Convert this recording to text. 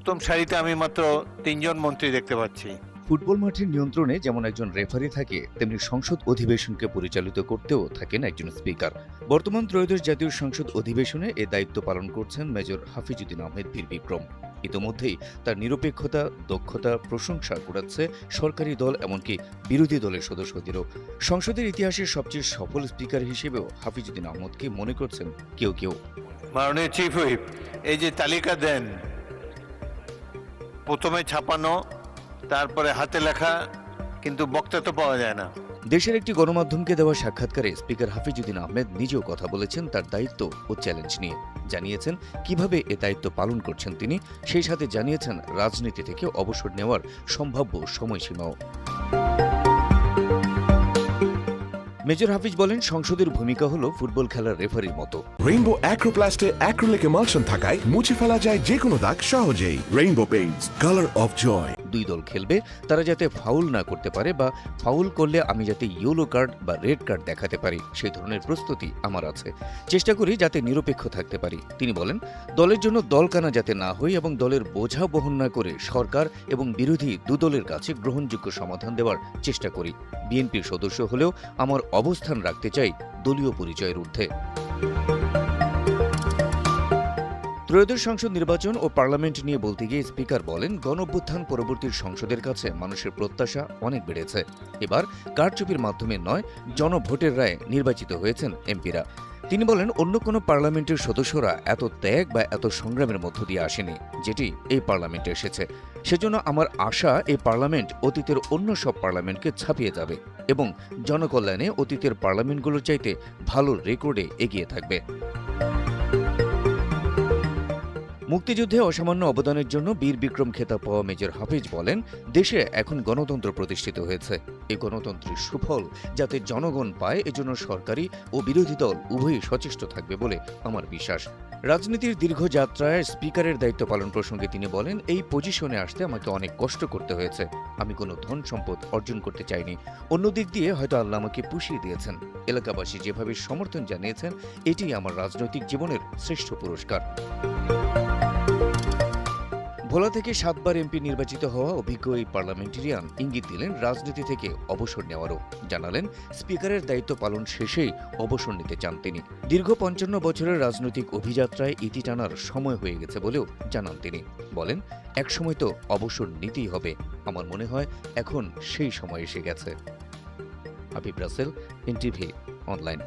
প্রথম সারিতে আমি মাত্র ৩ জন মন্ত্রী দেখতে পাচ্ছি। ফুটবল মাঠের নিয়ন্ত্রণে যেমন একজন রেফারি থাকে, তেমনি সংসদ অধিবেশনকে পরিচালিত করতেও থাকেন একজন স্পিকার। বর্তমান ত্রয়োদশ জাতীয় সংসদ অধিবেশনে এ দায়িত্ব পালন করছেন মেজর হাফিজউদ্দিন আহমেদ বীর বিক্রম। ইতোমধ্যেই তার নিরপেক্ষতা, দক্ষতা প্রশংসা কুড়াচ্ছে সরকারি দল, এমনকি বিরোধী দলের সদস্যদেরও। সংসদের ইতিহাসের সবচেয়ে সফল স্পিকার হিসেবেও হাফিজউদ্দিন আহমদকে মনে করছেন কেউ কেউ। মাননীয় চিফ হুইপ, এই যে তালিকা দেন, প্রথমে ছাপানো, তারপরে হাতে লেখা, কিন্তু বক্তা তো পাওয়া যায় না। দেশের একটি গণমাধ্যমকে দেওয়া সাক্ষাৎকারে স্পিকার হাফিজউদ্দিন আহমেদ নিজেও কথা বলেছেন তার দায়িত্ব ও চ্যালেঞ্জ নিয়ে। জানিয়েছেন কিভাবে এ দায়িত্ব পালন করছেন তিনি, সেই সাথে জানিয়েছেন রাজনীতি থেকে অবসর নেওয়ার সম্ভাব্য সময়সীমাও। মেজর হাফিজ বলেন, সংসদের ভূমিকা হলো ফুটবল খেলার রেফারির মতো। রেইনবো অ্যাক্রোপ্লাস্টে অ্যাক্রিলিক এমালশন থাকায় মুছে ফেলা যায় যে কোনো দাগ সহজেই। Rainbow paints, colour of joy. দুই দল খেলবে, তারা যাতে ফাউল না করতে পারে বা ফাউল করলে আমি যাতে ইয়েলো কার্ড বা রেড কার্ড দেখাতে পারি, সেই ধরনের প্রস্তুতি আমার আছে। চেষ্টা করি যাতে নিরপেক্ষ থাকতে পারি। তিনি বলেন, দলের জন্য দলকানা যাতে না হই এবং দলের বোঝা বহন না করে সরকার এবং বিরোধী দুদলের কাছে গ্রহণযোগ্য সমাধান দেওয়ার চেষ্টা করি। বিএনপির সদস্য হলেও আমার অবস্থান রাখতে চাই দলীয় পরিচয়ের ঊর্ধ্বে। ত্রয়োদশ সংসদ নির্বাচন ও পার্লামেন্ট নিয়ে বলতে গিয়ে স্পিকার বলেন, গণঅভ্যুত্থান পরবর্তী সংসদের কাছে মানুষের প্রত্যাশা অনেক বেড়েছে। এবার কারচুপির মাধ্যমে নয়, জনভোটের রায়ে নির্বাচিত হয়েছেন এমপিরা। তিনি বলেন, অন্য কোনো পার্লামেন্টের সদস্যরা এত ত্যাগ বা এত সংগ্রামের মধ্য দিয়ে আসেনি যেটি এই পার্লামেন্টে এসেছে। সেজন্য আমার আশা, এই পার্লামেন্ট অতীতের অন্য সব পার্লামেন্টকে ছাপিয়ে যাবে এবং জনকল্যাণে অতীতের পার্লামেন্টগুলোর চাইতে ভালো রেকর্ডে এগিয়ে থাকবে। মুক্তিযুদ্ধে অসামান্য অবদানের জন্য বীর বিক্রম খেতাব পাওয়া মেজর হাফিজ বলেন, দেশে এখন গণতন্ত্র প্রতিষ্ঠিত হয়েছে। এই গণতন্ত্রের সুফল যাতে জনগণ পায়, এজন্য সরকারি ও বিরোধী দল উভয়ই সচেষ্ট থাকবে বলে আমার বিশ্বাস। রাজনীতির দীর্ঘ যাত্রায় স্পিকারের দায়িত্ব পালন প্রসঙ্গে তিনি বলেন, এই পজিশনে আসতে আমাকে অনেক কষ্ট করতে হয়েছে। আমি কোনো ধন সম্পদ অর্জন করতে চাইনি। অন্য দিক দিয়ে হয়তো আল্লাহ আমাকে পুষিয়ে দিয়েছেন। এলাকাবাসী যেভাবে সমর্থন জানিয়েছেন, এটি আমার রাজনৈতিক জীবনের শ্রেষ্ঠ পুরস্কার। ভোলা থেকে 7 বার এমপি নির্বাচিত হওয়া অভিজ্ঞ এই পার্লামেন্টেরিয়ান ইঙ্গিত দিলেন রাজনীতি থেকে অবসর নেওয়ারও। জানালেন, স্পিকারের দায়িত্ব পালন শেষেই অবসর নিতে চান তিনি। দীর্ঘ 55 বছরের রাজনৈতিক অভিযাত্রায় ইতি টানার সময় হয়ে গেছে বলেও জানান তিনি। বলেন, একসময় তো অবসর নিতেই হবে। আমার মনে হয় এখন সেই সময় এসে গেছে। Habib Rasel, NTV online.